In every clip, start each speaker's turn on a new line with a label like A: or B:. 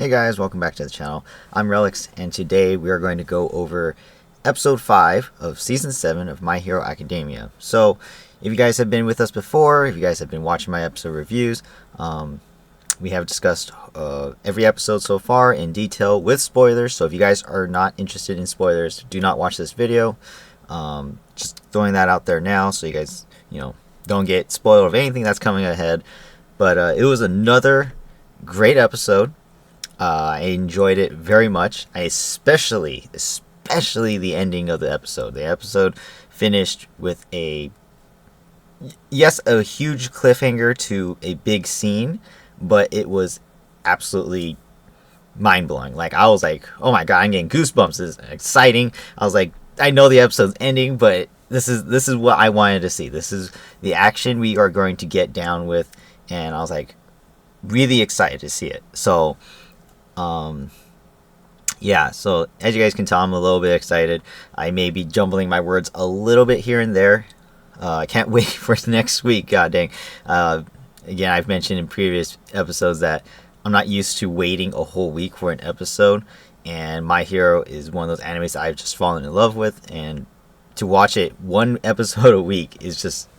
A: Hey guys, welcome back to the channel. I'm Relix, and today we are going to go over episode 5 of season 7 of My Hero Academia. So, if you guys have been with us before, if you guys have been watching my episode reviews, we have discussed every episode so far in detail with spoilers. So if you guys are not interested in spoilers, do not watch this video. Just throwing that out there now so you guys, don't get spoiled of anything that's coming ahead. But it was another great episode. I enjoyed it very much. I especially the ending of the episode. The episode finished with a huge cliffhanger to a big scene, but it was absolutely mind-blowing. Like, I was like, oh my god, I'm getting goosebumps. This is exciting. I was like, I know the episode's ending, but this is what I wanted to see. This is the action we are going to get down with, and I was like really excited to see it. So so as you guys can tell, I'm a little bit excited. I may be jumbling my words a little bit here and there. I can't wait for next week. God dang. Again, I've mentioned in previous episodes that I'm not used to waiting a whole week for an episode, and My Hero is one of those animes that I've just fallen in love with, and to watch it one episode a week is just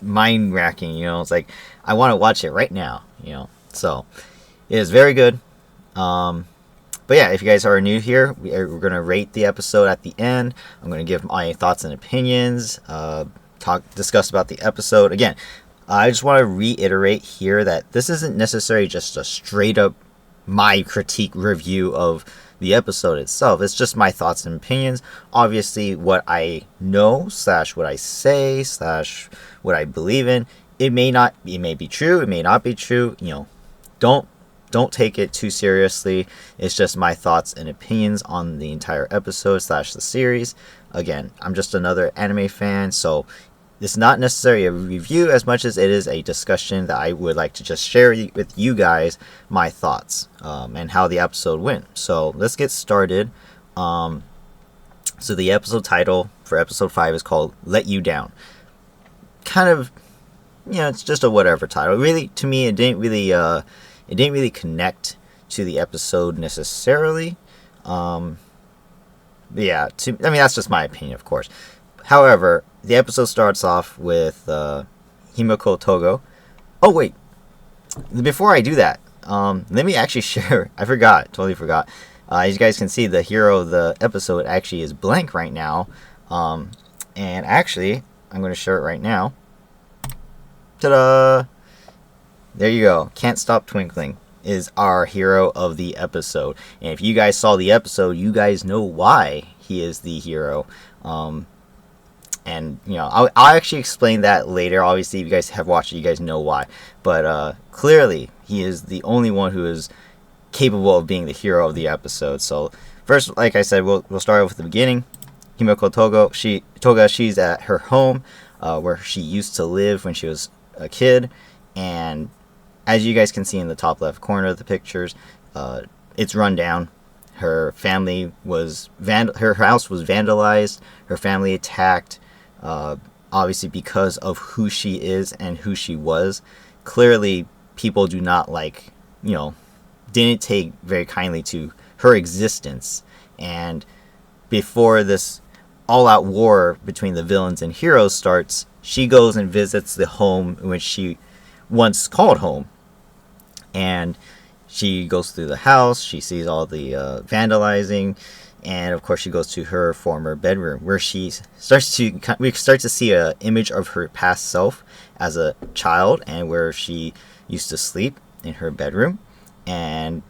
A: mind-racking. It's like I want to watch it right now. So it is very good. But yeah, if you guys are new here, we're going to rate the episode at the end. I'm going to give my thoughts and opinions, discuss about the episode. Again, I just want to reiterate here that this isn't necessarily just a straight up my critique review of the episode itself. It's just my thoughts and opinions. Obviously, what I know / what I say / what I believe in, it may be true, it may not be true. Don't take it too seriously. It's just my thoughts and opinions on the entire episode / the series. Again, I'm just another anime fan, so it's not necessarily a review as much as it is a discussion that I would like to just share with you guys my thoughts and how the episode went. So let's get started. So the episode title for episode 5 is called Let You Down. Kind of, it's just a whatever title. Really, to me, it didn't really connect to the episode necessarily. That's just my opinion, of course. However, the episode starts off with Himiko Togo. Oh wait, before I do that, let me actually share. Totally forgot. As you guys can see, the hero of the episode actually is blank right now. And actually, I'm going to share it right now. Ta-da! There you go. Can't Stop Twinkling is our hero of the episode. And if you guys saw the episode, you guys know why he is the hero. I'll actually explain that later. Obviously, if you guys have watched it, you guys know why. But clearly, he is the only one who is capable of being the hero of the episode. So first, like I said, we'll start off with the beginning. Himiko Togo, she's at her home where she used to live when she was a kid. And as you guys can see in the top left corner of the pictures, it's run down. Her family was her house was vandalized. Her family attacked. Obviously, because of who she is and who she was. Clearly, people do not didn't take very kindly to her existence. And before this all-out war between the villains and heroes starts, she goes and visits the home which she once called home. And she goes through the house, she sees all the vandalizing, and of course she goes to her former bedroom where we start to see an image of her past self as a child and where she used to sleep in her bedroom. And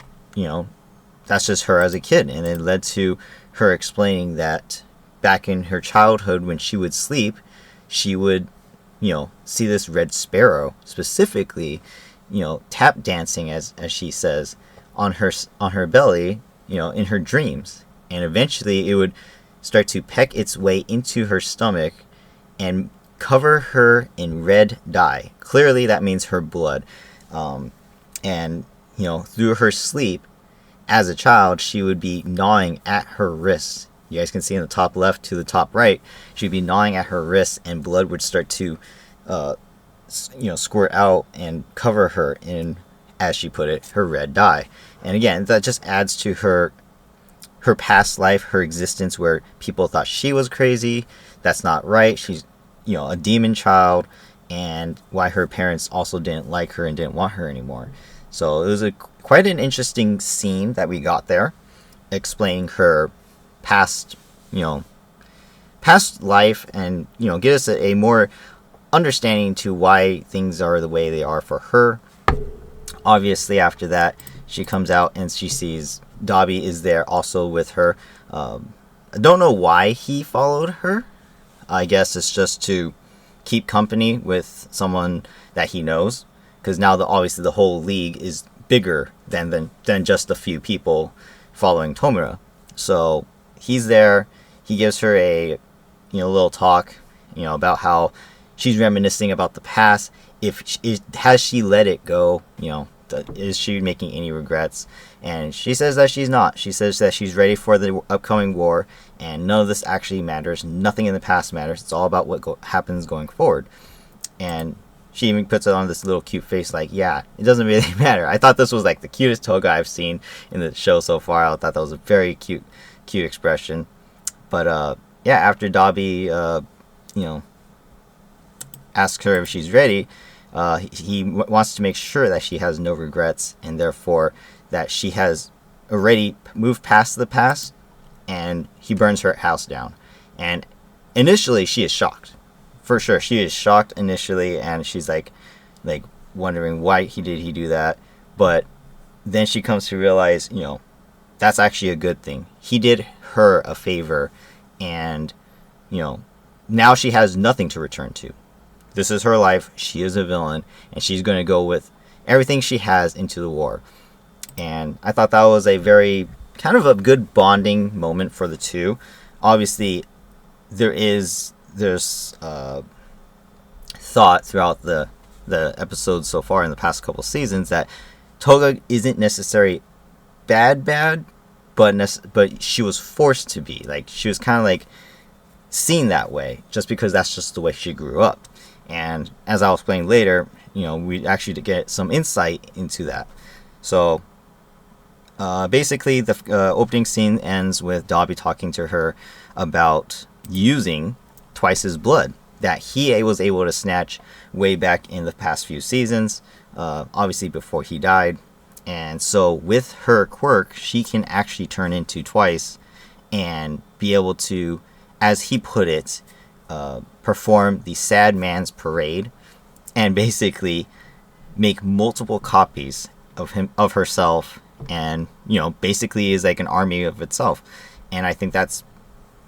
A: that's just her as a kid, and it led to her explaining that back in her childhood when she would sleep, she would see this red sparrow specifically tap dancing, as she says, on her belly, in her dreams. And eventually it would start to peck its way into her stomach and cover her in red dye. Clearly that means her blood. And through her sleep as a child, she would be gnawing at her wrists. You guys can see in the top left to the top right, she'd be gnawing at her wrists, and blood would start to squirt out and cover her in as she put it, her red dye. And again, that just adds to her past life, her existence, where people thought she was crazy. That's not right. She's, a demon child, and why her parents also didn't like her and didn't want her anymore. So it was quite an interesting scene that we got there, explaining her past life, and give us a more understanding to why things are the way they are for her. Obviously, after that, she comes out and she sees Dobby is there also with her. I don't know why he followed her. I guess it's just to keep company with someone that he knows, because now obviously the whole league is bigger than just a few people following Tomura. So he's there. He gives her a little talk about how she's reminiscing about the past. Has she let it go? Is she making any regrets? And she says that she's not. She says that she's ready for the upcoming war, and none of this actually matters. Nothing in the past matters. It's all about what happens going forward. And she even puts it on this little cute face like, yeah, it doesn't really matter. I thought this was like the cutest toga I've seen in the show so far. I thought that was a very cute expression. But yeah, after Dobby asks her if she's ready, he wants to make sure that she has no regrets, and therefore that she has already moved past the past, and he burns her house down. And initially she is shocked. For sure, she is shocked initially, and she's like wondering why he do that. But then she comes to realize, that's actually a good thing. He did her a favor, and now she has nothing to return to. This is her life. She is a villain, and she's going to go with everything she has into the war. And I thought that was a very kind of a good bonding moment for the two. Obviously, there's thought throughout the episodes so far in the past couple seasons that Toga isn't necessarily bad, but she was forced to be. Like, she was kind of like seen that way just because that's just the way she grew up. And as I'll explain later, we actually get some insight into that. So basically, the opening scene ends with Dobby talking to her about using Twice's blood that he was able to snatch way back in the past few seasons, obviously before he died. And so with her quirk, she can actually turn into Twice and be able to, as he put it, perform the sad man's parade, and basically make multiple copies of herself, and basically is like an army of itself. And I think that's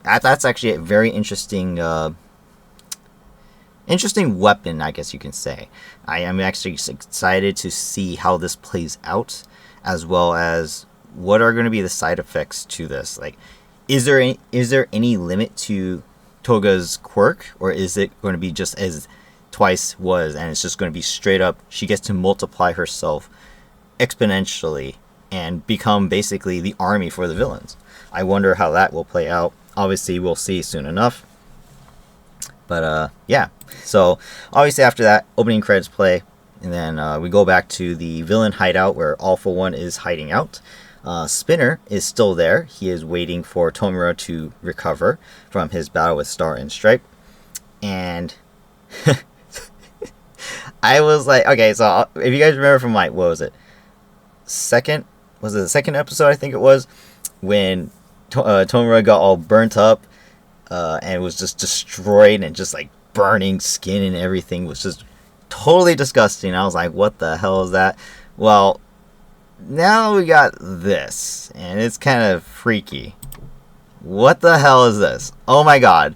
A: actually a very interesting weapon, I guess you can say. I am actually excited to see how this plays out, as well as what are going to be the side effects to this. Like, is there any limit to Toga's quirk, or is it going to be just as Twice was, and it's just going to be straight up she gets to multiply herself exponentially and become basically the army for the villains? I wonder how that will play out. Obviously, we'll see soon enough. But yeah, so obviously after that, opening credits play, and then we go back to the villain hideout where All For One is hiding out. Spinner is still there. He is waiting for Tomura to recover from his battle with Star and Stripe. And I was like, okay, so if you guys remember from what was it? The second episode, I think it was, when Tomura got all burnt up and was just destroyed, and just like burning skin and everything was just totally disgusting. I was like, what the hell is that? Well, now we got this, and it's kind of freaky. What the hell is this? Oh my god.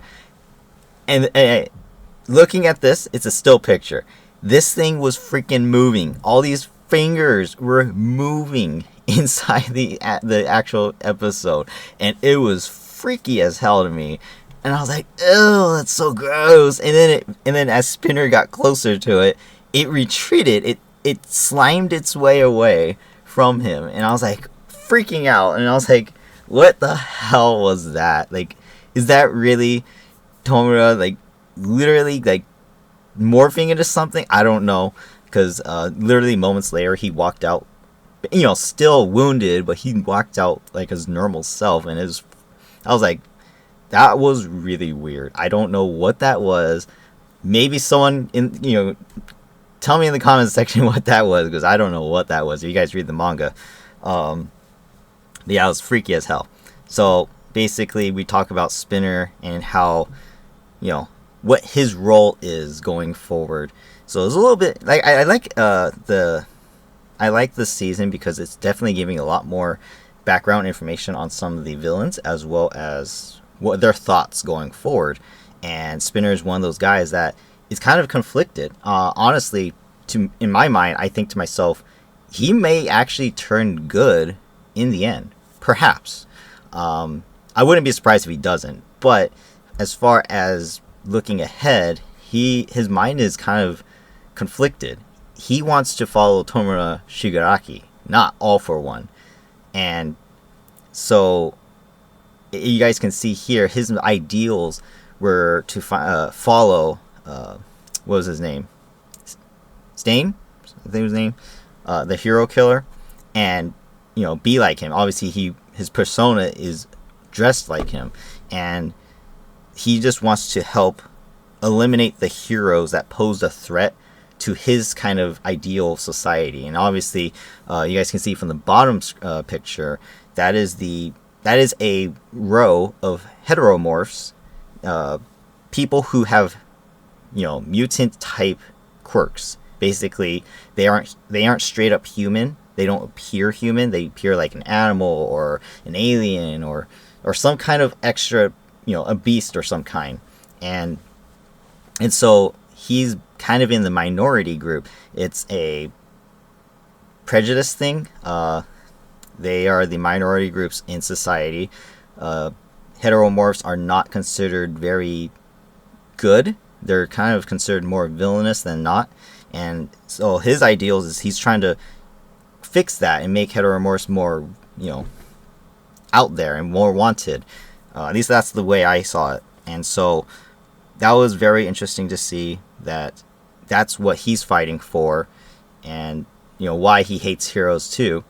A: And looking at this, it's a still picture. This thing was freaking moving. All these fingers were moving inside the actual episode, and it was freaky as hell to me. And I was like, "Oh, that's so gross." And then as Spinner got closer to it, it retreated. It slimed its way away from him, and I was like freaking out. And I was like, "What the hell was that? Like, is that really Tomura like literally like morphing into something?" I don't know, because literally moments later he walked out, still wounded, but he walked out like his normal self, and I was like, that was really weird. I don't know what that was. Maybe someone tell me in the comments section what that was, because I don't know what that was. If you guys read the manga, yeah, it was freaky as hell. So basically, we talk about Spinner and how, what his role is going forward. So it's a little bit like I like this season because it's definitely giving a lot more background information on some of the villains, as well as what their thoughts going forward. And Spinner is one of those guys that is kind of conflicted. Honestly, in my mind, I think to myself, he may actually turn good in the end. Perhaps. I wouldn't be surprised if he doesn't. But as far as looking ahead, his mind is kind of conflicted. He wants to follow Tomura Shigaraki, not All for One. And so you guys can see here, his ideals were to follow, what was his name? Stain? I think his name? The hero killer. And, be like him. Obviously, his persona is dressed like him. And he just wants to help eliminate the heroes that pose a threat to his kind of ideal society. And obviously, you guys can see from the bottom picture, that is a row of heteromorphs, people who have, mutant type quirks. Basically, they aren't straight up human. They don't appear human. They appear like an animal or an alien or some kind of extra, a beast or some kind. And so he's kind of in the minority group. It's a prejudice thing. They are the minority groups in society. Heteromorphs are not considered very good. They're kind of considered more villainous than not. And so his ideals is he's trying to fix that and make heteromorphs more, out there and more wanted. At least that's the way I saw it. And so that was very interesting to see that that's what he's fighting for, and why he hates heroes too.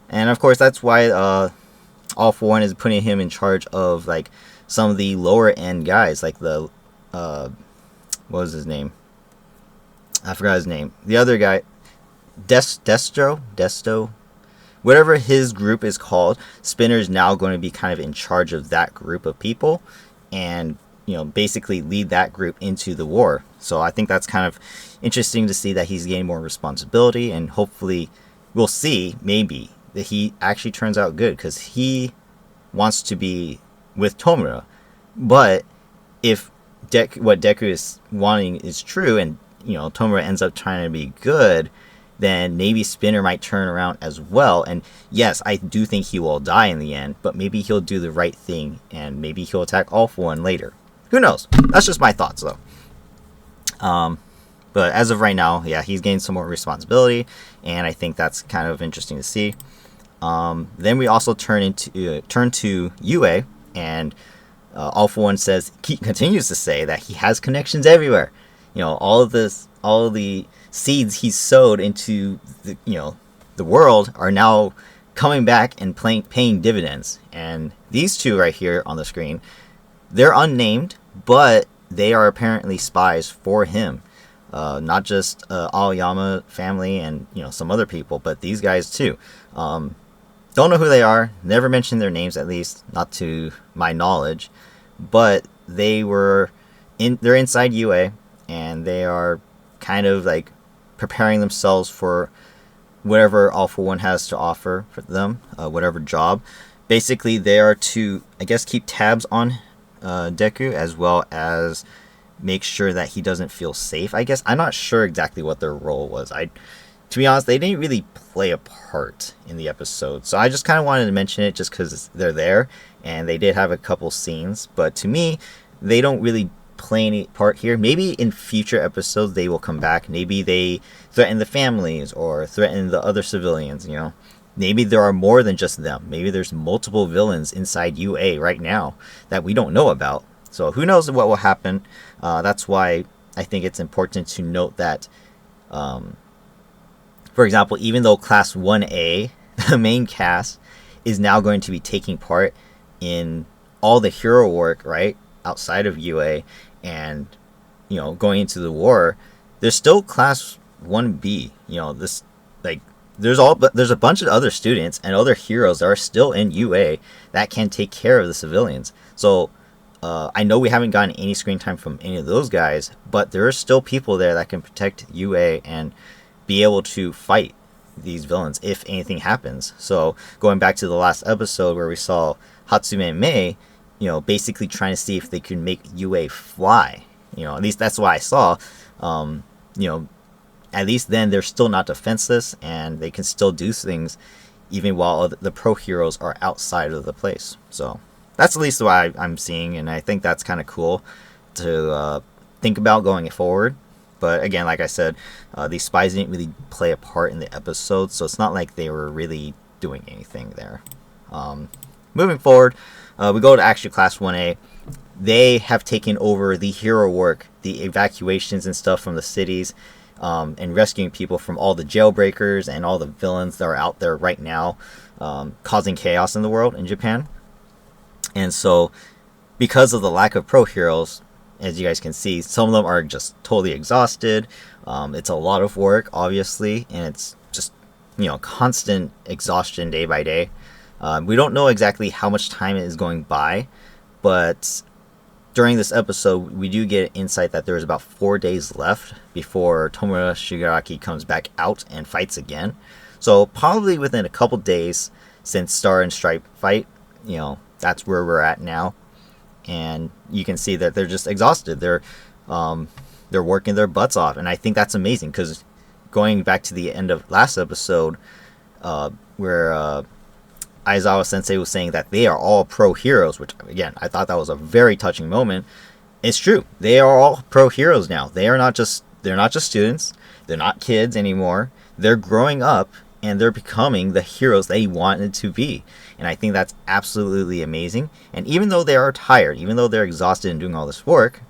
A: And of course that's why All for One is putting him in charge of like some of the lower end guys, like the what was his name? I forgot his name. The other guy, Desto, whatever his group is called. Spinner is now going to be kind of in charge of that group of people, and basically lead that group into the war. So I think that's kind of interesting to see that he's getting more responsibility, and hopefully we'll see maybe that he actually turns out good, because he wants to be with Tomura. But if what Deku is wanting is true, and Tomura ends up trying to be good, then maybe Spinner might turn around as well. And yes, I do think he will die in the end, but maybe he'll do the right thing, and maybe he'll attack All for One later. Who knows? That's just my thoughts, though. But as of right now, yeah, he's gained some more responsibility, and I think that's kind of interesting to see. Then we also turn to Yue, and All for One continues to say that he has connections everywhere. All of the seeds he sowed into the world are now coming back and paying dividends. And these two right here on the screen, they're unnamed, but they are apparently spies for him. Not just Aoyama family and some other people, but these guys too. Don't know who they are. Never mentioned their names, at least not to my knowledge. But they're inside UA, and they are kind of like preparing themselves for whatever All for One has to offer for them, whatever job. Basically, they are to, I guess, keep tabs on Deku, as well as make sure that he doesn't feel safe. I guess I'm not sure exactly what their role was. To be honest, they didn't really play a part in the episode, so I just kind of wanted to mention it just because they're there, and they did have a couple scenes. But to me, they don't really play any part here. Maybe in future episodes they will come back. Maybe they threaten the families or threaten the other civilians. Maybe there are more than just them. Maybe there's multiple villains inside UA right now that we don't know about. So who knows what will happen. That's why I think it's important to note that For example, even though Class 1A, the main cast, is now going to be taking part in all the hero work, right, outside of UA, and going into the war, there's still Class 1B. This, like, there's a bunch of other students and other heroes that are still in UA that can take care of the civilians. So I know we haven't gotten any screen time from any of those guys, but there are still people there that can protect UA and be able to fight these villains if anything happens. So going back to the last episode where we saw Hatsume and Mei, basically trying to see if they could make UA fly. At least that's what I saw. At least then they're still not defenseless and they can still do things even while the pro heroes are outside of the place. So that's at least what I'm seeing, and I think that's kind of cool to think about going forward. But again, like I said, these spies didn't really play a part in the episode, so it's not like they were really doing anything there. Moving forward, we go to actually Class 1A. They have taken over the hero work, the evacuations and stuff from the cities, and rescuing people from all the jailbreakers and all the villains that are out there right now, causing chaos in the world in Japan. And so, because of the lack of pro heroes, as you guys can see, some of them are just totally exhausted. It's a lot of work, obviously, and it's just, constant exhaustion day by day. We don't know exactly how much time is going by, but during this episode, we do get insight that there's about 4 days left before Tomura Shigaraki comes back out and fights again. So probably within a couple days since Star and Stripe fight, that's where we're at now. And you can see that they're just exhausted. They're working their butts off, and I think that's amazing, because going back to the end of last episode, where Aizawa Sensei was saying that they are all pro heroes, which again I thought that was a very touching moment. It's true. They are all pro heroes now. They're not just students. They're not kids anymore. They're growing up and they're becoming the heroes they wanted to be. And I think that's absolutely amazing. And even though they are tired, even though they're exhausted and doing all this work,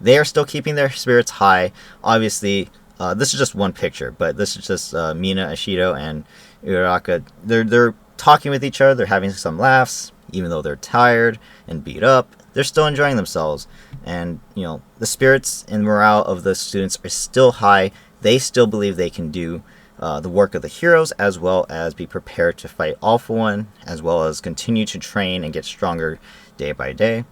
A: they are still keeping their spirits high. Obviously, this is just one picture, but this is just Mina, Ashido, and Uraraka. They're talking with each other. They're having some laughs, even though they're tired and beat up. They're still enjoying themselves. And, the spirits and morale of the students are still high. They still believe they can do the work of the heroes, as well as be prepared to fight All For One, as well as continue to train and get stronger day by day.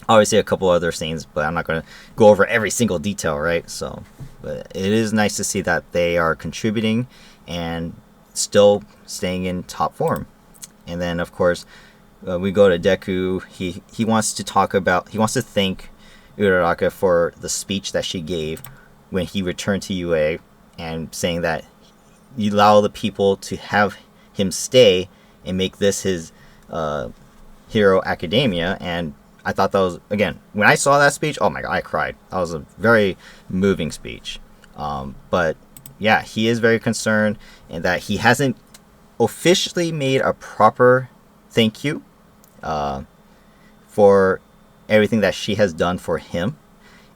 A: Obviously, a couple other scenes, but I'm not going to go over every single detail, right? So, but it is nice to see that they are contributing and still staying in top form. And then, of course, we go to Deku. He wants to thank Uraraka for the speech that she gave when he returned to UA, and saying that you allow the people to have him stay and make this his hero academia. And I thought that was, again, when I saw that speech, oh my god, I cried. That was a very moving speech. But yeah, he is very concerned, and that he hasn't officially made a proper thank you for everything that she has done for him.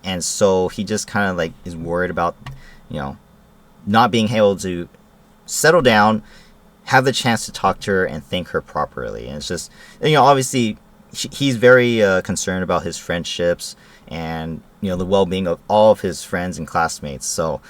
A: And so he just kind of is worried about, not being able to settle down, have the chance to talk to her and thank her properly. And it's just, obviously he's very concerned about his friendships and, the well-being of all of his friends and classmates. So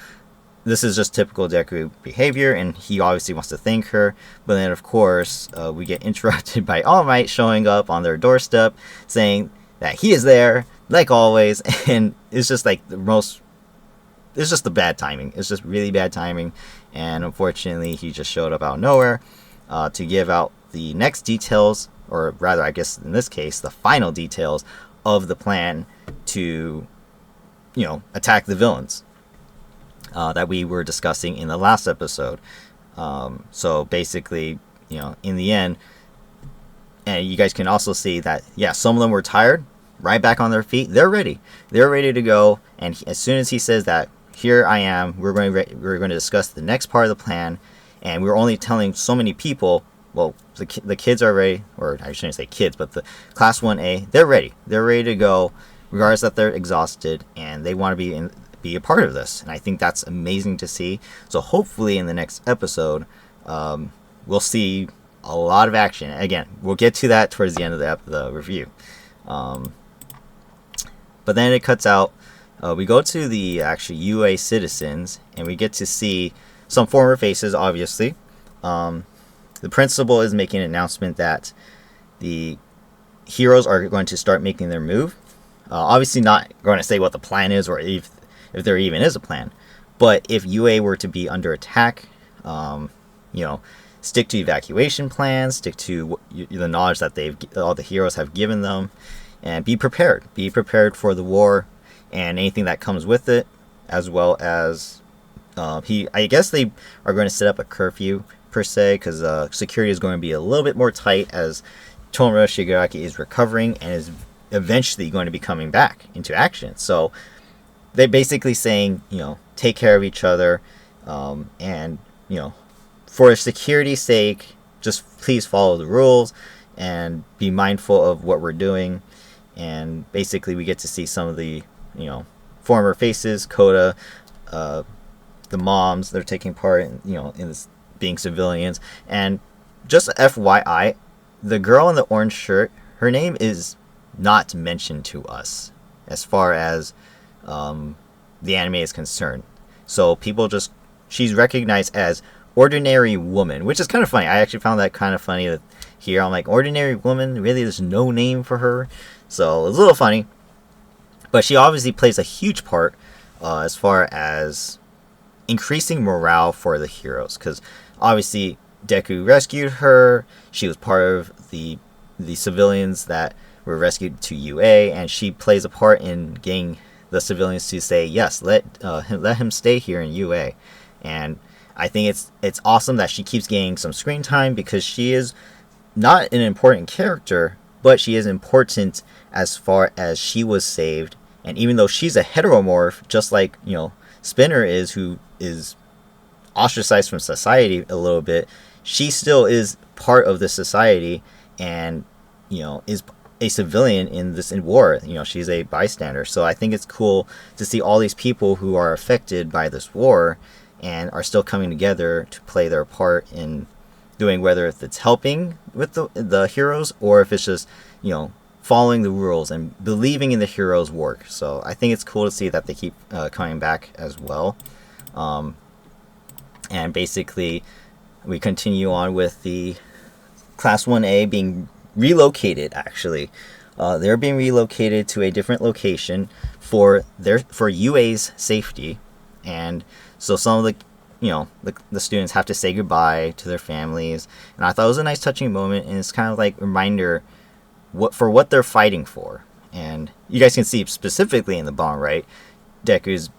A: this is just typical Deku behavior, and he obviously wants to thank her. But then, of course, we get interrupted by All Might showing up on their doorstep, saying that he is there, like always. And it's just it's just the bad timing. It's just really bad timing. And unfortunately, he just showed up out of nowhere to give out the next details, or rather, I guess in this case, the final details of the plan to, attack the villains that we were discussing in the last episode. So basically, in the end, and you guys can also see that, yeah, some of them were tired, right back on their feet. They're ready. They're ready to go. And as soon as he says that, here I am, we're going to discuss the next part of the plan. And we're only telling so many people. Well, the kids are ready, or I shouldn't say kids, but the Class 1A, they're ready. They're ready to go, regardless that they're exhausted, and they want to be be a part of this. And I think that's amazing to see. So hopefully in the next episode, we'll see a lot of action. Again, we'll get to that towards the end of the review. But then it cuts out. We go to the actual UA citizens, and we get to see some former faces, obviously. The principal is making an announcement that the heroes are going to start making their move. Obviously not going to say what the plan is, or if there even is a plan. But if UA were to be under attack, stick to evacuation plans, stick to the knowledge that all the heroes have given them, and be prepared. Be prepared for the war and anything that comes with it, as well as I guess they are going to set up a curfew per se, because security is going to be a little bit more tight as Tomura Shigaraki is recovering and is eventually going to be coming back into action. So they're basically saying, take care of each other, and for security's sake, just please follow the rules and be mindful of what we're doing. And basically we get to see some of the former faces, Koda, the moms, they're taking part in this, being civilians. And just FYI, the girl in the orange shirt, her name is not mentioned to us as far as the anime is concerned. So she's recognized as Ordinary Woman, which is kind of funny. I actually found that kind of funny that here. I'm like, Ordinary Woman? Really? There's no name for her? So it's a little funny. But she obviously plays a huge part as far as increasing morale for the heroes. Because obviously Deku rescued her. She was part of the civilians that were rescued to UA. And she plays a part in getting the civilians to say, yes, let him stay here in UA. And I think it's awesome that she keeps getting some screen time, because she is not an important character, but she is important as far as she was saved. And even though she's a heteromorph, just like Spinner is, who is ostracized from society a little bit, she still is part of the society, and is a civilian in this war. She's a bystander. So I think it's cool to see all these people who are affected by this war and are still coming together to play their part in doing, whether if it's helping with the heroes, or if it's just following the rules and believing in the heroes' work. So I think it's cool to see that they keep coming back as well. And basically we continue on with the Class 1A being relocated. Actually, they're being relocated to a different location for UA's safety. And so some of the students have to say goodbye to their families, and I thought it was a nice touching moment, and it's kind of like a reminder what they're fighting for. And you guys can see specifically in the bottom right, Deku's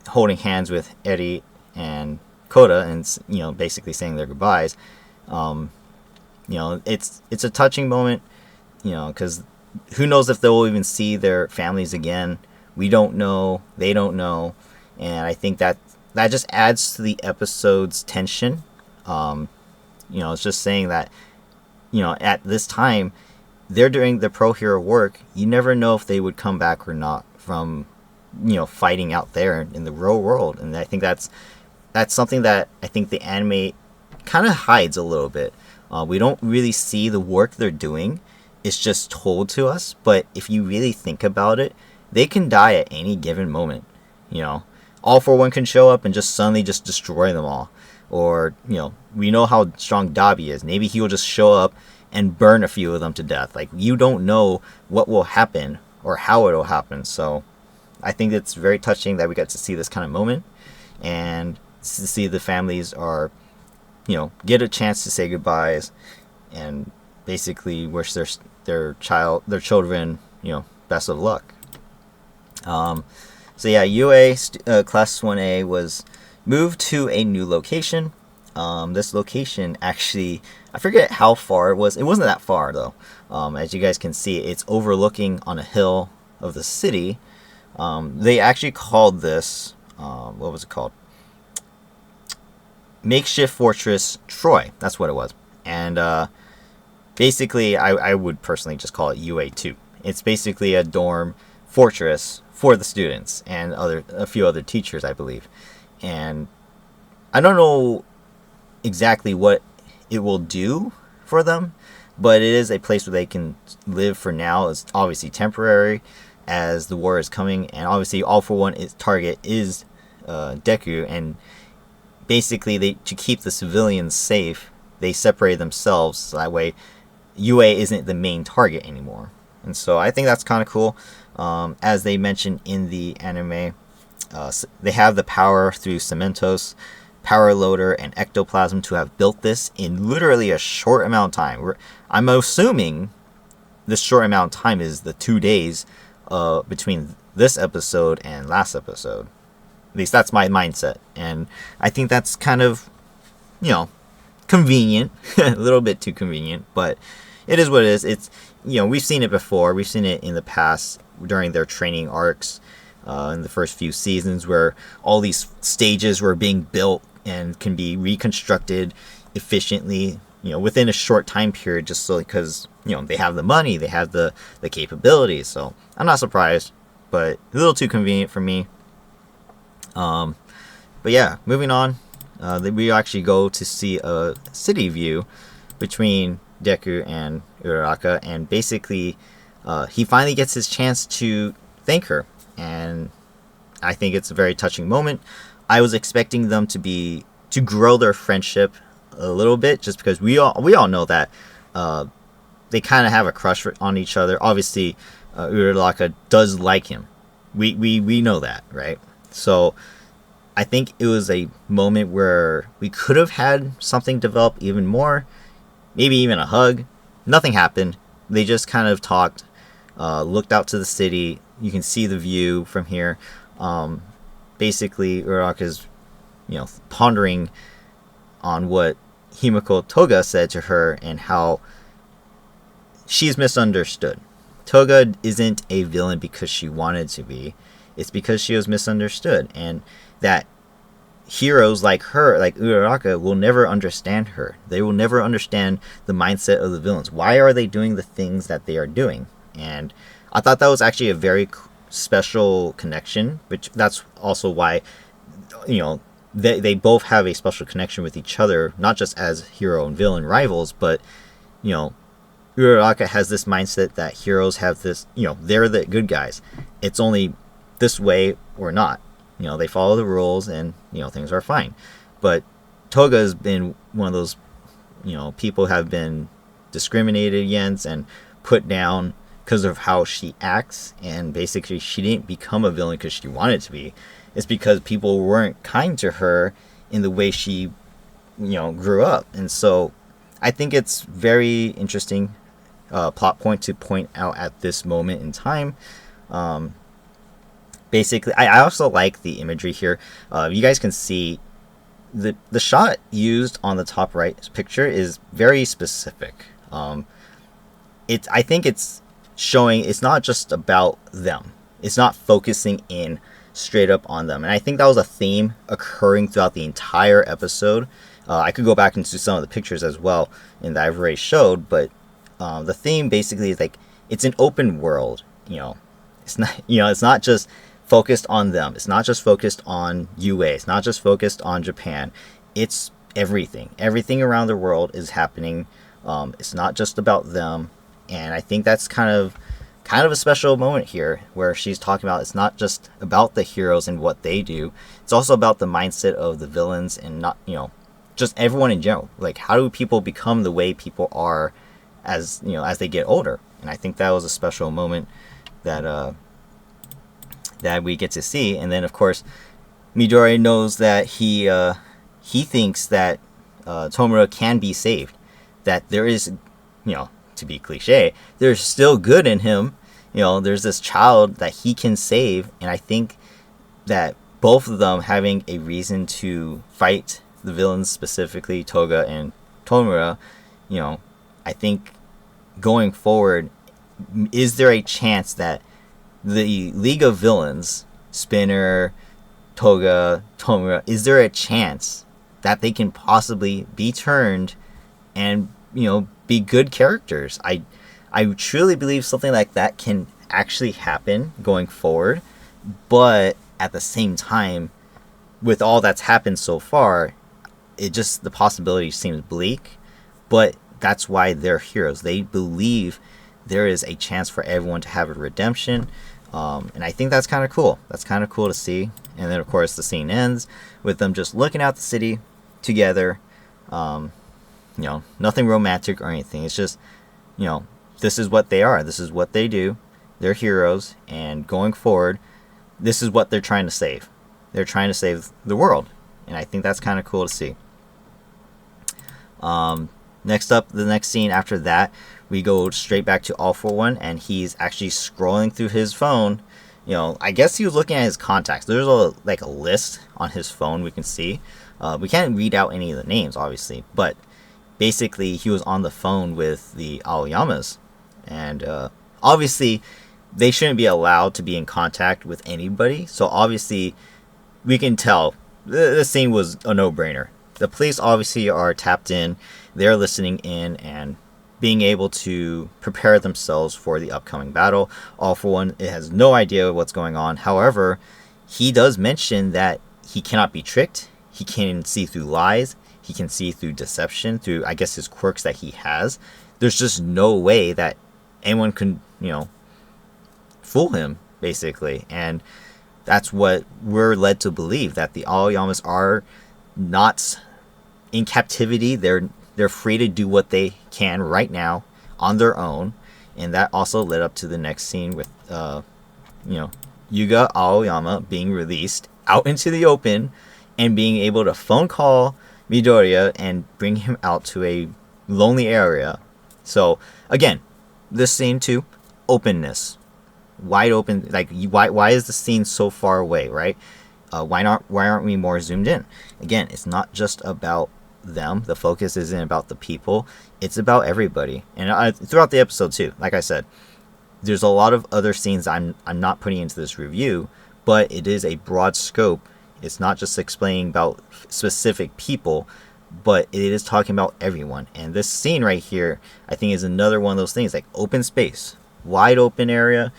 A: holding hands with Eri and Koda, and basically saying their goodbyes. It's a touching moment, because who knows if they'll even see their families again. We don't know, they don't know. And I think that just adds to the episode's tension. It's just saying that, at this time, they're doing the pro hero work. You never know if they would come back or not from, fighting out there in the real world. And I think that's something that I think the anime kind of hides a little bit. We don't really see the work they're doing. It's just told to us. But if you really think about it, they can die at any given moment. All for One can show up and just suddenly just destroy them all. Or, we know how strong Dabi is. Maybe he will just show up and burn a few of them to death. Like, you don't know what will happen or how it will happen. So I think it's very touching that we get to see this kind of moment, and to see the families are, get a chance to say goodbyes and basically wish their children, best of luck. So yeah, UA Class 1A was moved to a new location. This location actually, I forget how far it was. It wasn't that far though. As you guys can see, it's overlooking on a hill of the city. They actually called this, what was it called? Makeshift Fortress Troy. That's what it was. And basically, I would personally just call it UA2. It's basically a dorm fortress for the students and a few other teachers, I believe. And I don't know exactly what it will do for them, but it is a place where they can live for now. It's obviously temporary as the war is coming, and obviously All For One its target is Deku, and basically to keep the civilians safe, they separate themselves so that way UA isn't the main target anymore. And so I think that's kind of cool. As they mentioned in the anime, they have the power through Cementos, Power Loader, and Ectoplasm to have built this in literally a short amount of time. I'm assuming this short amount of time is the 2 days between this episode and last episode. At least that's my mindset. And I think that's kind of, convenient. A little bit too convenient, but it is what it is. It's, we've seen it before. We've seen it in the past during their training arcs in the first few seasons where all these stages were being built and can be reconstructed efficiently, within a short time period, just so because, they have the money, they have the capabilities. So I'm not surprised, but a little too convenient for me. But yeah, moving on, we actually go to see a city view between Deku and Uraraka, and basically he finally gets his chance to thank her, and I think it's a very touching moment. I was expecting them to grow their friendship a little bit, just because we all know that they kind of have a crush on each other. Obviously, Uraraka does like him. We know that, right? So I think it was a moment where we could have had something develop even more, maybe even a hug. Nothing happened. They just kind of talked, looked out to the city. You can see the view from here. Basically, Uraraka's, pondering on what Himiko Toga said to her and how she's misunderstood. Toga isn't a villain because she wanted to be. It's because she was misunderstood, and that heroes like her, like Uraraka, will never understand her. They will never understand the mindset of the villains. Why are they doing the things that they are doing? And I thought that was actually a very special connection, which that's also why, they both have a special connection with each other, not just as hero and villain rivals, but, Uraraka has this mindset that heroes have this, they're the good guys. It's only this way or not. They follow the rules and, things are fine. But Toga has been one of those, people have been discriminated against and put down because of how she acts. And basically she didn't become a villain because she wanted to be. It's because people weren't kind to her in the way she, grew up. And so I think it's very interesting plot point to point out at this moment in time. Basically, I also like the imagery here. You guys can see the shot used on the top right picture is very specific. I think it's showing it's not just about them. It's not focusing in straight up on them. And I think that was a theme occurring throughout the entire episode. I could go back into some of the pictures as well in that I've already showed, but the theme basically is like it's an open world. It's not it's not just focused on them. It's not just focused on UA. It's not just focused on Japan. It's everything. Everything around the world is happening. It's not just about them. And I think that's kind of a special moment here where she's talking about it's not just about the heroes and what they do. It's also about the mindset of the villains and not, just everyone in general. Like, how do people become the way people are as they get older? And I think that was a special moment that we get to see. And then, of course, Midori knows that he thinks that Tomura can be saved. That there is, to be cliche, there's still good in him. There's this child that he can save. And I think that both of them having a reason to fight the villains, specifically Toga and Tomura, I think going forward, is there a chance that the League of Villains, Spinner, Toga, Tomura, is there a chance that they can possibly be turned and, be good characters? I truly believe something like that can actually happen going forward, but at the same time, with all that's happened so far, the possibility seems bleak, but that's why they're heroes. They believe there is a chance for everyone to have a redemption, and I think that's kind of cool. That's kind of cool to see. And then, of course, the scene ends with them just looking out the city together. Nothing romantic or anything. It's just, this is what they are. This is what they do. They're heroes, and going forward, this is what they're trying to save. They're trying to save the world, and I think that's kind of cool to see. Next up, the next scene after that, we go straight back to All For One, and he's actually scrolling through his phone. I guess he was looking at his contacts. There's a list on his phone we can see. We can't read out any of the names, obviously, but basically he was on the phone with the Aoyamas, and obviously they shouldn't be allowed to be in contact with anybody. So obviously we can tell this scene was a no-brainer. The police obviously are tapped in. They're listening in and being able to prepare themselves for the upcoming battle. All For One, it has no idea what's going on. However, he does mention that he cannot be tricked. He can see through lies. He can see through deception, through, I guess, his quirks that he has. There's just no way that anyone can, fool him, basically. And that's what we're led to believe, that the Aoyamas are not in captivity. They're free to do what they can right now on their own. And that also led up to the next scene with, Yuga Aoyama being released out into the open and being able to phone call Midoriya and bring him out to a lonely area. So, again, this scene too, openness. Wide open, why is the scene so far away, right? Why aren't we more zoomed in? Again, it's not just about them. The focus isn't about the people. It's about everybody. And throughout the episode too, like I said, there's a lot of other scenes I'm not putting into this review, but it is a broad scope. It's not just explaining about specific people, but it is talking about everyone. And this scene right here, I think, is another one of those things, like open space, wide open area,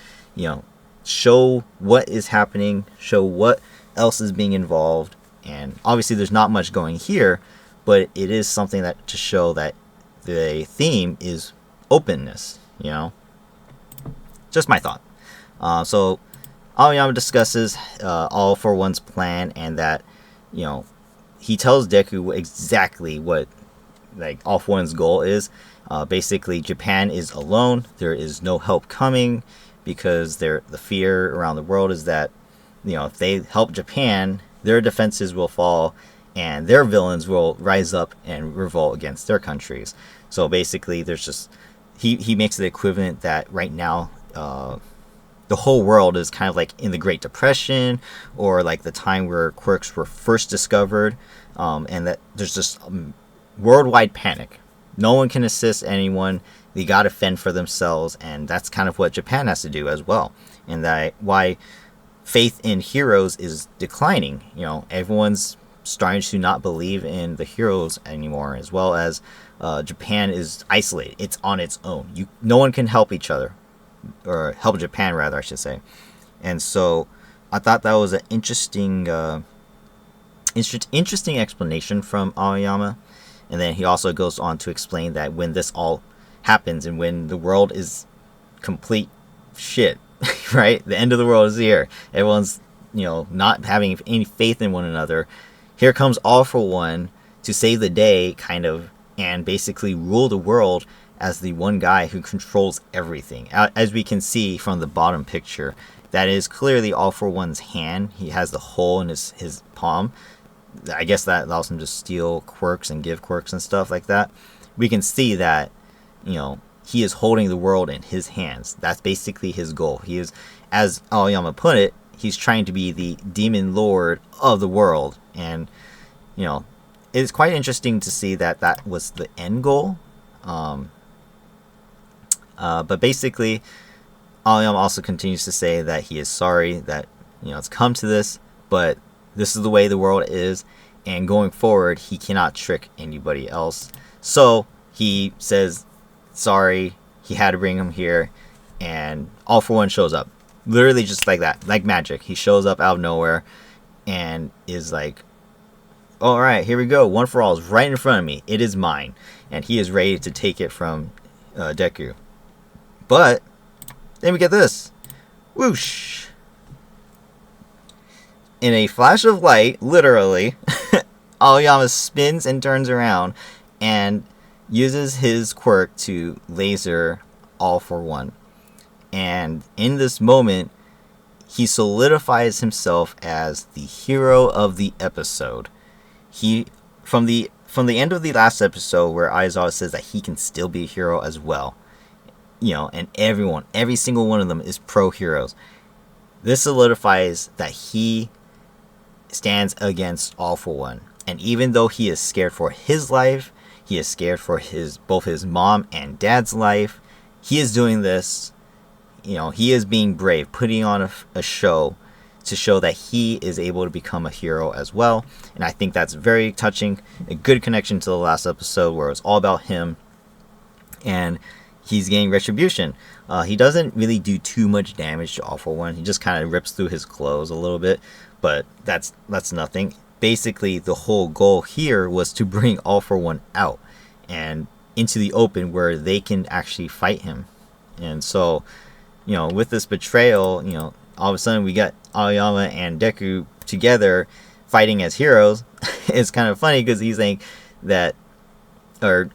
A: show what is happening, show what else is being involved. And obviously there's not much going here, but it is something that to show that the theme is openness, Just my thought. So Aoyama discusses All For One's plan, and that, he tells Deku exactly what All For One's goal is. Basically, Japan is alone. There is no help coming, because the fear around the world is that, if they help Japan, their defenses will fall, and their villains will rise up and revolt against their countries. So basically, there's just he makes the equivalent that right now, the whole world is kind of like in the Great Depression, or like the time where quirks were first discovered, and that there's just worldwide panic. No one can assist anyone. They got to fend for themselves, and that's kind of what Japan has to do as well. And that why faith in heroes is declining. Everyone's starting to not believe in the heroes anymore, as well as Japan is isolated. It's on its own. No one can help each other, or help Japan rather, I should say. And so I thought that was an interesting explanation from Aoyama. And then he also goes on to explain that when this all happens, and when the world is complete shit, right? The end of the world is here. Everyone's, not having any faith in one another. Here comes All For One to save the day, kind of, and basically rule the world as the one guy who controls everything. As we can see from the bottom picture, that is clearly All For One's hand. He has the hole in his palm. I guess that allows him to steal quirks and give quirks and stuff like that. We can see that, he is holding the world in his hands. That's basically his goal. He is, as Aoyama put it, he's trying to be the demon lord of the world. And, it's quite interesting to see that that was the end goal. But basically, Aoyama also continues to say that he is sorry that, it's come to this, but this is the way the world is, and going forward, he cannot trick anybody else. So he says sorry, he had to bring him here, and All For One shows up. Literally just like that, like magic. He shows up out of nowhere and is like, all right, here we go. One for All is right in front of me. It is mine. And he is ready to take it from Deku. But then we get this. Whoosh. In a flash of light, literally, Aoyama spins and turns around and uses his quirk to laser All For One. And in this moment, he solidifies himself as the hero of the episode. He, from the end of the last episode where Aizawa says that he can still be a hero as well, and every single one of them is pro heroes. This solidifies that he stands against All For One. And even though he is scared for his life, he is scared for both his mom and dad's life, he is doing this. He is being brave, putting on a show to show that he is able to become a hero as well. And I think that's very touching. A good connection to the last episode where it's all about him. And he's getting retribution. He doesn't really do too much damage to All For One. He just kind of rips through his clothes a little bit. But that's nothing. Basically, the whole goal here was to bring All For One out and into the open where they can actually fight him. And so, with this betrayal, all of a sudden we got Aoyama and Deku together fighting as heroes. It's kind of funny because he's saying that, or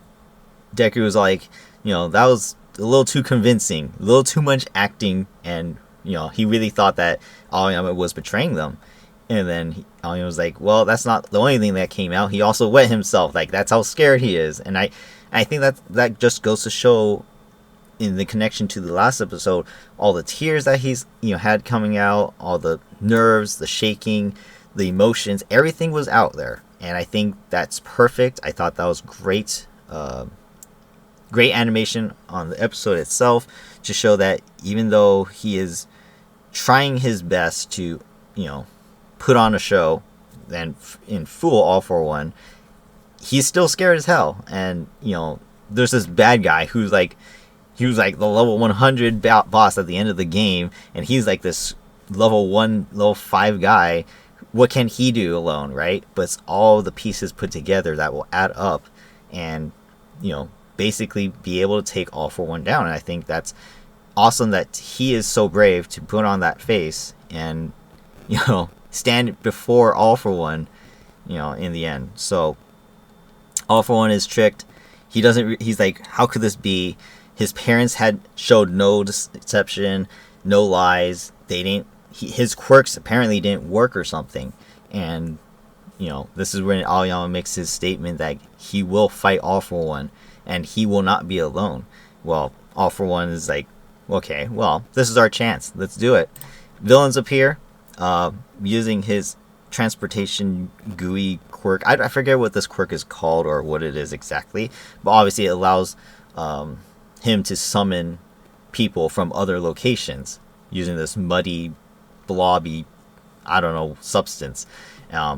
A: Deku was like, that was a little too convincing, a little too much acting, and he really thought that Aoyama was betraying them. And then Aoyama was like, well, that's not the only thing that came out. He also wet himself. Like, that's how scared he is. And I think that just goes to show, in the connection to the last episode, all the tears that he's had coming out, all the nerves, the shaking, the emotions, everything was out there. And I think that's perfect. I thought that was great. Great animation on the episode itself to show that even though he is trying his best to, put on a show and in fool All For One, he's still scared as hell. And, there's this bad guy who's like, he was like the level 100 boss at the end of the game, and he's like this level 1, level 5 guy. What can he do alone, right? But it's all the pieces put together that will add up and, basically be able to take All For One down. And I think that's awesome that he is so brave to put on that face and, stand before All For One, in the end. So All For One is tricked. He's like, how could this be? His parents had showed no deception, no lies. His quirks apparently didn't work or something. And, this is when Aoyama makes his statement that he will fight All For One and he will not be alone. Well, All For One is like, okay, well, this is our chance. Let's do it. Villains appear, using his transportation GUI quirk. I forget what this quirk is called or what it is exactly, but obviously it allows him to summon people from other locations using this muddy, blobby, substance.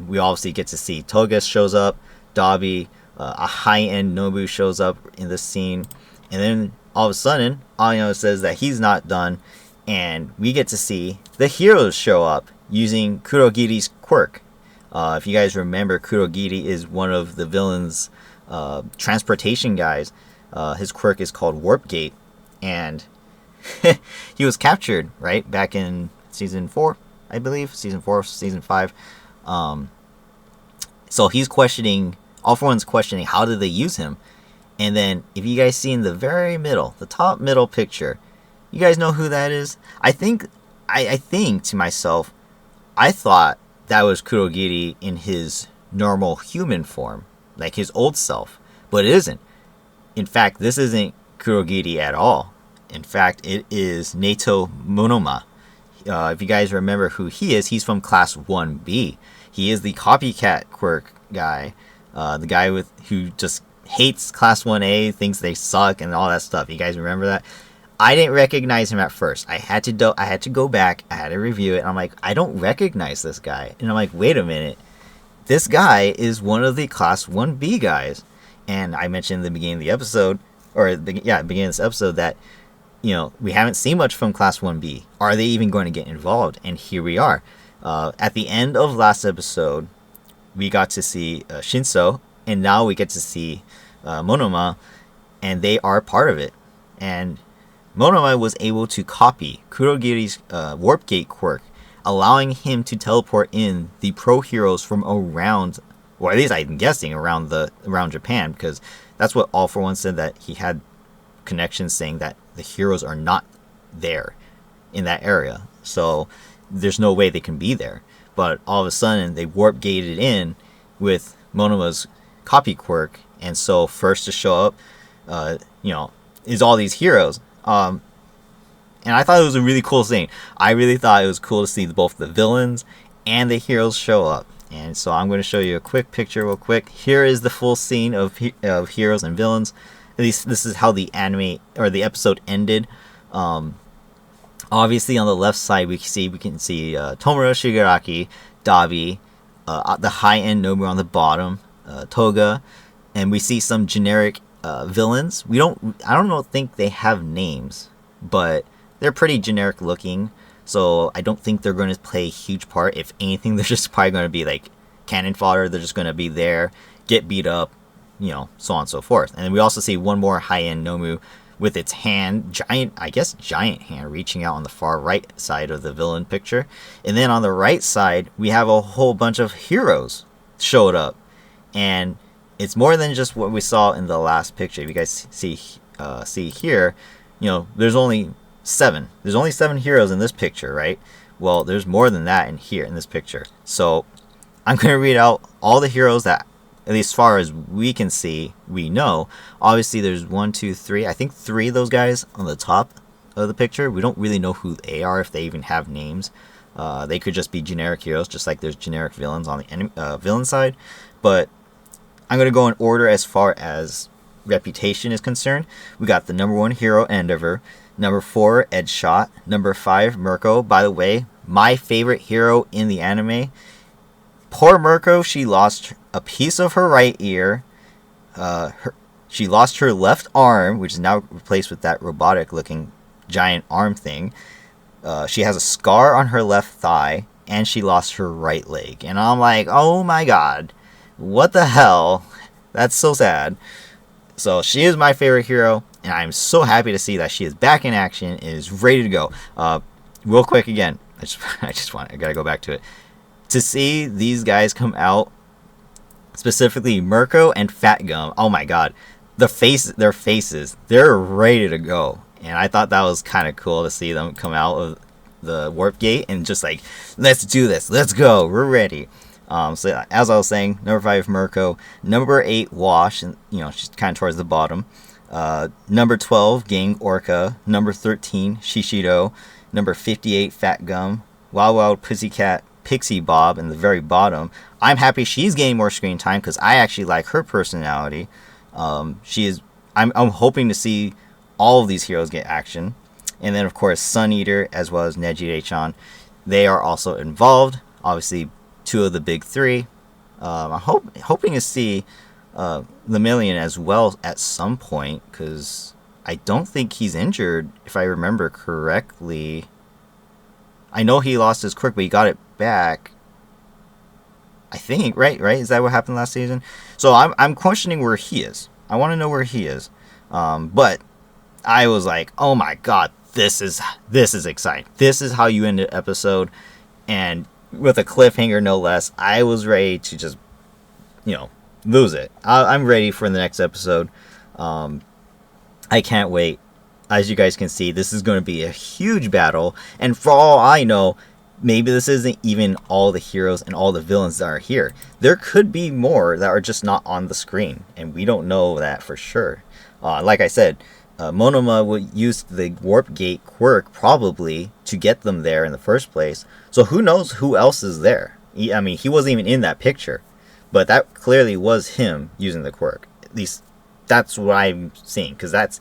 A: We obviously get to see Togus shows up, Dabi, a high-end Nobu shows up in this scene, and then all of a sudden, Aoyama says that he's not done, and we get to see the heroes show up using Kurogiri's quirk. If you guys remember, Kurogiri is one of the villain's transportation guys. His quirk is called Warp Gate, and he was captured, right, back in season 4, I believe, season 5. So he's questioning, All For One's questioning, how did they use him? And then, if you guys see in the very middle, the top middle picture, you guys know who that is? I think to myself, I thought that was Kurogiri in his normal human form, like his old self, but it isn't. In fact, this isn't Kurogiri at all. In fact, it is Nato Monoma. If you guys remember who he is, he's from Class 1B. He is the copycat quirk guy. The guy who just hates Class 1A, thinks they suck, and all that stuff. You guys remember that? I didn't recognize him at first. I had to go back. I had to review it. And I'm like, I don't recognize this guy. And I'm like, wait a minute. This guy is one of the Class 1B guys. And I mentioned in the beginning of the episode, beginning of this episode, that we haven't seen much from Class 1B. Are they even going to get involved? And here we are. At the end of last episode, we got to see Shinso, and now we get to see Monoma, and they are part of it. And Monoma was able to copy Kurogiri's Warp Gate quirk, allowing him to teleport in the pro heroes from around, or at least I'm guessing around Japan, because that's what All For One said, that he had connections saying that the heroes are not there in that area. So there's no way they can be there. But all of a sudden, they warp gated in with Monoma's copy quirk, and so first to show up, is all these heroes. And I thought it was a really cool thing. I really thought it was cool to see both the villains and the heroes show up. And so I'm going to show you a quick picture real quick. Here is the full scene of heroes and villains. At least this is how the anime or the episode ended. Obviously on the left side we can see Tomura Shigaraki, Dabi, the high-end Nobu on the bottom, Toga, and we see some generic villains. I don't think they have names, but they're pretty generic looking. So I don't think they're going to play a huge part. If anything, they're just probably going to be like cannon fodder. They're just going to be there, get beat up, so on and so forth. And then we also see one more high-end Nomu with its giant hand reaching out on the far right side of the villain picture. And then on the right side, we have a whole bunch of heroes showed up. And it's more than just what we saw in the last picture. If you guys see here, there's only 7. There's only 7 heroes in this picture, right? Well, there's more than that in this picture. So I'm going to read out all the heroes that, at least as far as we can see, we know. Obviously, there's 1, 2, 3. I think 3 of those guys on the top of the picture. We don't really know who they are, if they even have names. They could just be generic heroes, just like there's generic villains on the villain side. But I'm going to go in order as far as reputation is concerned. We got the number 1 hero, Endeavor. Number 4, Edshot. Number 5, Mirko. By the way, my favorite hero in the anime. Poor Mirko, she lost a piece of her right ear. She lost her left arm, which is now replaced with that robotic-looking giant arm thing. She has a scar on her left thigh, and she lost her right leg. And I'm like, oh my god, what the hell? That's so sad. So she is my favorite hero, and I'm so happy to see that she is back in action and is ready to go. Real quick again, I gotta go back to it. To see these guys come out, specifically Mirko and Fat Gum, oh my god, their faces, they're ready to go. And I thought that was kind of cool to see them come out of the warp gate and just like, let's do this, let's go, we're ready. So as I was saying, number 5 Mirko, number 8 Wash, and she's kind of towards the bottom. Number 12 Gang Orca, number 13 Shishido, number 58 Fat Gum, Wild Wild Pussycat Pixie Bob in the very bottom. I'm happy she's getting more screen time because I actually like her personality. I'm hoping to see all of these heroes get action. And then of course Sun Eater as well as Nejire-chan, they are also involved. Obviously 2 of the big 3. I'm hoping to see Lemillion as well at some point, because I don't think he's injured, if I remember correctly. I know he lost his quirk, but he got it back, I think, right? Is that what happened last season? So I'm questioning where he is. I want to know where he is. But I was like, oh my god, this is exciting. This is how you end an episode, and with a cliffhanger no less. I was ready to just, lose it. I'm ready for the next episode. I can't wait. As you guys can see, this is going to be a huge battle, and for all I know, maybe this isn't even all the heroes and all the villains that are here. There could be more that are just not on the screen, and we don't know that for sure. Like I said, Monoma would use the Warp Gate quirk probably to get them there in the first place. So who knows who else is there? He wasn't even in that picture, but that clearly was him using the quirk. At least that's what I'm seeing, because that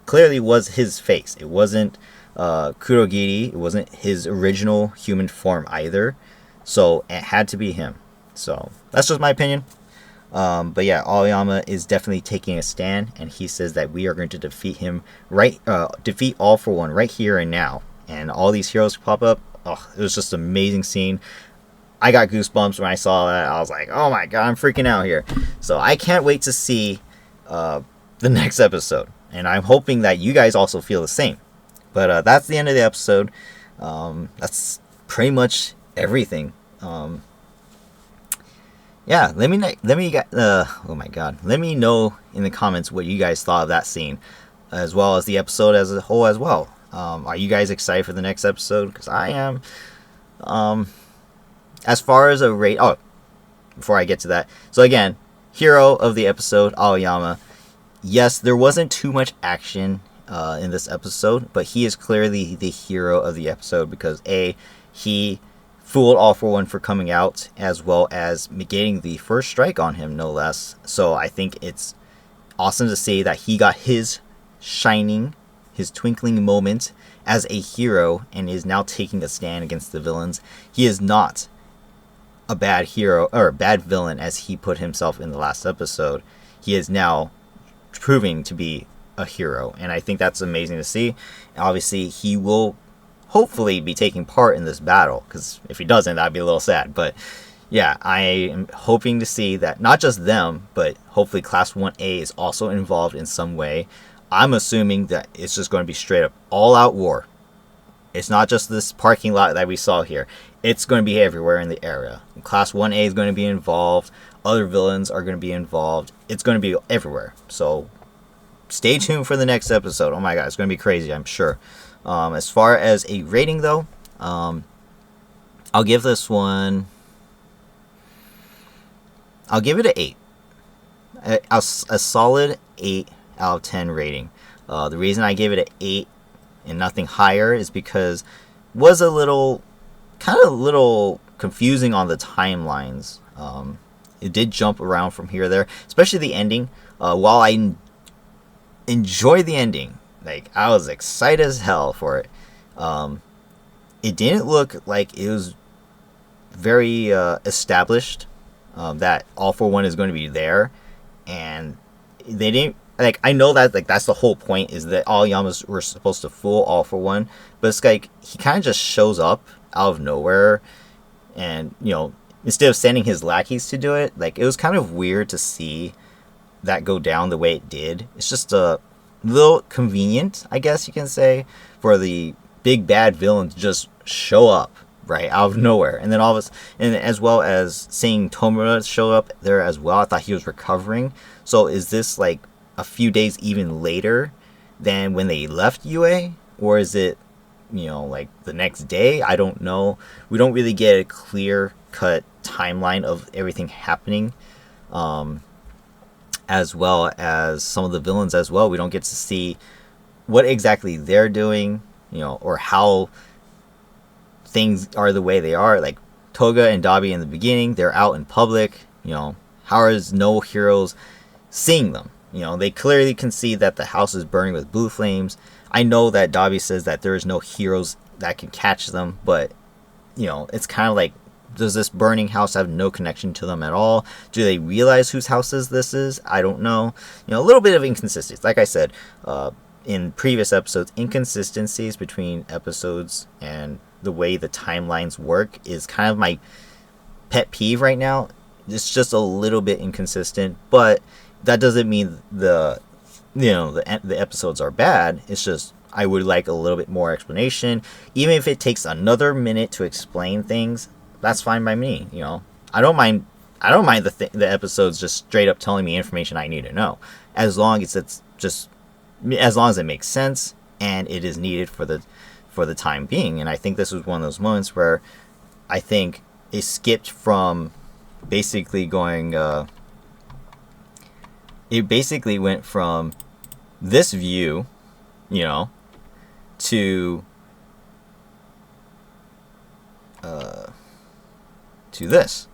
A: clearly was his face. It wasn't Kurogiri. It wasn't his original human form either. So it had to be him. So that's just my opinion. But yeah, Aoyama is definitely taking a stand, and he says that we are going to defeat him defeat All for One right here and now. And all these heroes pop up. Oh, it was just an amazing scene. I got goosebumps when I saw that. I was like, oh my god, I'm freaking out here. So I can't wait to see the next episode. And I'm hoping that you guys also feel the same. But that's the end of the episode. That's pretty much everything. Yeah, let me oh my god, let me know in the comments what you guys thought of that scene, as well as the episode as a whole as well. Are you guys excited for the next episode? Because I am. As far as a rate, before I get to that, so again, hero of the episode, Aoyama. Yes, there wasn't too much action in this episode, but he is clearly the hero of the episode because he fooled All for One for coming out, as well as getting the first strike on him, no less. So I think it's awesome to see that he got his twinkling moment as a hero and is now taking a stand against the villains. He is not a bad hero or a bad villain as he put himself in the last episode. He is now proving to be a hero, and I think that's amazing to see. Obviously, he will hopefully be taking part in this battle, because if he doesn't, that'd be a little sad. But yeah, I am hoping to see that not just them, but hopefully Class 1A is also involved in some way. I'm assuming that it's just going to be straight up all out war. It's not just this parking lot that we saw here. It's going to be everywhere in the area. Class 1A is going to be involved. Other villains are going to be involved. It's going to be everywhere. So stay tuned for the next episode. Oh my god, it's going to be crazy, I'm sure. As far as a rating, though, I'll give this one. I'll give it an 8. A solid 8 out of 10 rating. The reason I gave it an 8 and nothing higher is because it was a little confusing on the timelines. It did jump around from here to there, especially the ending. While I enjoy the ending, like I was excited as hell for it, it didn't look like it was very established that All for One is going to be there, and they didn't. Like, I know that that's the whole point, is that Aoyama's were supposed to fool All for One, but it's like he kind of just shows up out of nowhere, and instead of sending his lackeys to do it, like it was kind of weird to see that go down the way it did. It's just a little convenient, I guess you can say, for the big bad villain to just show up right out of nowhere, and then and as well as seeing Tomura show up there as well. I thought he was recovering. So is this like a few days even later than when they left UA, or is it like the next day? I don't know. We don't really get a clear cut timeline of everything happening, as well as some of the villains as well. We don't get to see what exactly they're doing, or how things are the way they are. Like Toga and Dabi in the beginning, they're out in public, how is no heroes seeing them? They clearly can see that the house is burning with blue flames. I know that Dabi says that there is no heroes that can catch them, but it's kind of like, does this burning house have no connection to them at all? Do they realize whose houses this is? I don't know. A little bit of inconsistencies. Like I said in previous episodes, inconsistencies between episodes and the way the timelines work is kind of my pet peeve right now. It's just a little bit inconsistent, but that doesn't mean the episodes are bad. It's just I would like a little bit more explanation. Even if it takes another minute to explain things, that's fine by me. I don't mind the episodes just straight up telling me information I need to know, as long as it makes sense and it is needed for the time being. And I think this was one of those moments where I think it skipped from basically going. It basically went from this view, to this,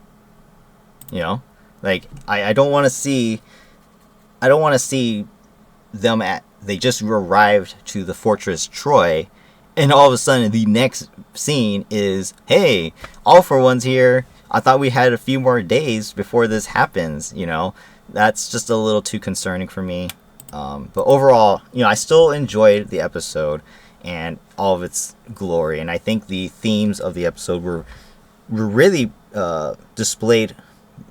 A: like I don't want to see them they just arrived to the fortress Troy, and all of a sudden the next scene is, hey, All for One's here, I thought we had a few more days before this happens, you know. That's just a little too concerning for me. But overall, you know, I still enjoyed the episode and all of its glory. And I think the themes of the episode were really displayed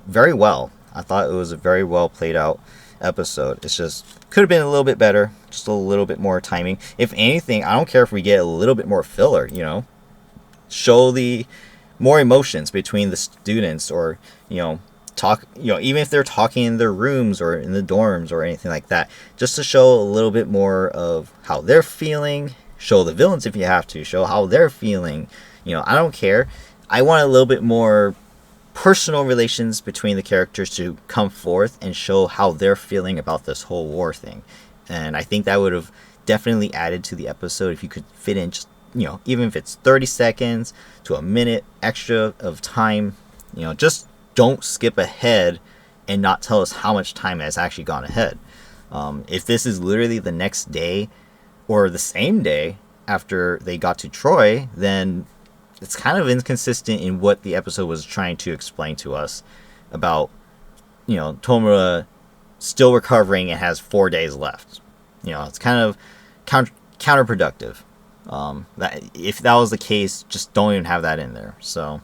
A: very well. I thought it was a very well played out episode. It's just could have been a little bit better, just a little bit more timing. If anything, I don't care if we get a little bit more filler, you know. Show the more emotions between the students, or, you know, talk, you know, even if they're talking in their rooms or in the dorms or anything like that, just to show a little bit more of how they're feeling. Show the villains if you have to, show how they're feeling. You know, I don't care. I want a little bit more personal relations between the characters to come forth and show how they're feeling about this whole war thing. And I think that would have definitely added to the episode if you could fit in just, you know, even if it's 30 seconds to a minute extra of time. You know, just don't skip ahead and not tell us how much time has actually gone ahead. If this is literally the next day or the same day after they got to Troy, then it's kind of inconsistent in what the episode was trying to explain to us about, you know, Tomura still recovering and has 4 days left. You know, it's kind of counterproductive. That if that was the case, just don't even have that in there. So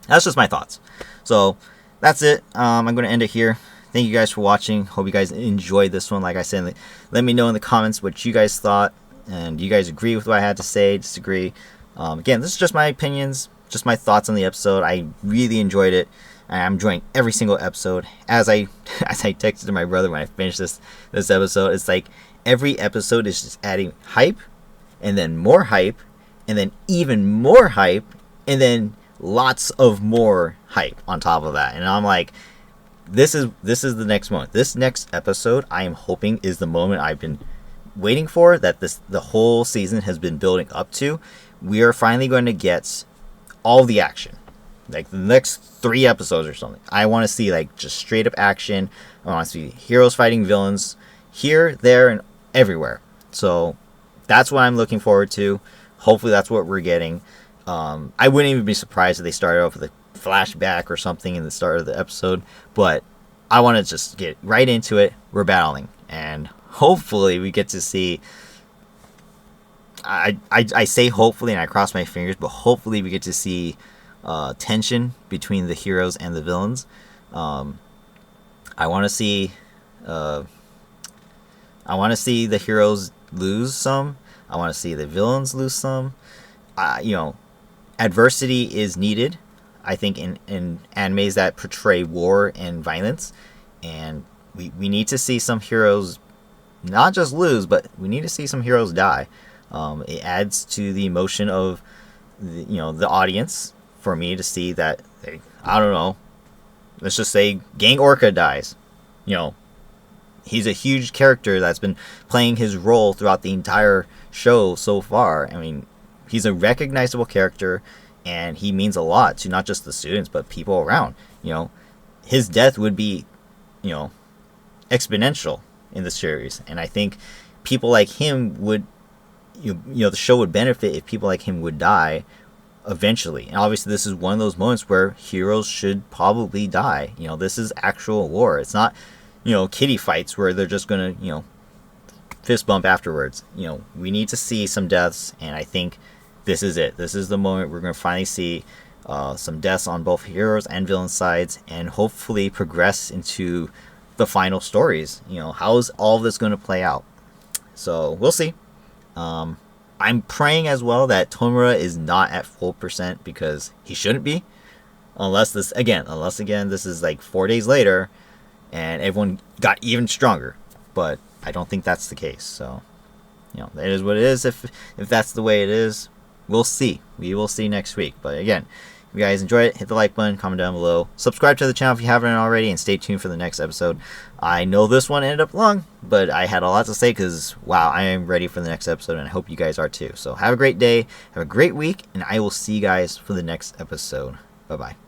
A: that's just my thoughts. So that's it. I'm going to end it here. Thank you guys for watching. Hope you guys enjoyed this one. Like I said, let me know in the comments what you guys thought, and do you guys agree with what I had to say, disagree. Again, this is just my opinions, just my thoughts on the episode. I really enjoyed it. I'm enjoying every single episode. As I texted to my brother when I finished this episode, it's like every episode is just adding hype, and then more hype, and then even more hype, and then lots of more hype on top of that. And I'm like, this is the next moment. This next episode, I am hoping, is the moment I've been waiting for, that the whole season has been building up to. We are finally going to get all the action, like the next 3 episodes or something. I want to see like just straight up action. I want to see heroes fighting villains here, there, and everywhere. So that's what I'm looking forward to. Hopefully that's what we're getting. I wouldn't even be surprised if they started off with a flashback or something in the start of the episode, but I want to just get right into it. We're battling, and hopefully we get to see, I say hopefully and I cross my fingers, but hopefully we get to see tension between the heroes and the villains. I want to see the heroes lose some. I want to see the villains lose some. You know, adversity is needed, I think, in animes that portray war and violence, and we need to see some heroes not just lose, but we need to see some heroes die. It adds to the emotion of the audience for me to see that I don't know, let's just say Gang Orca dies. You know, he's a huge character that's been playing his role throughout the entire show so far. I mean, he's a recognizable character, and he means a lot to not just the students but people around. You know, his death would be, you know, exponential in the series, and I think people like him would, you know, the show would benefit if people like him would die eventually. And obviously this is one of those moments where heroes should probably die. You know, this is actual war. It's not, you know, kiddie fights where they're just gonna, you know, fist bump afterwards. You know, we need to see some deaths, and I think this is it. This is the moment we're gonna finally see some deaths on both heroes and villain sides, and hopefully progress into the final stories. You know, how is all this going to play out? So we'll see. I'm praying as well that Tomura is not at full percent, because he shouldn't be, unless again this is like 4 days later and everyone got even stronger. But I don't think that's the case. So, you know, it is what it is. If that's the way it is, we'll see. We will see next week. But again, if you guys enjoyed it, hit the like button, comment down below, subscribe to the channel if you haven't already, and stay tuned for the next episode. I know this one ended up long, but I had a lot to say because, wow, I am ready for the next episode, and I hope you guys are too. So have a great day, have a great week, and I will see you guys for the next episode. Bye-bye.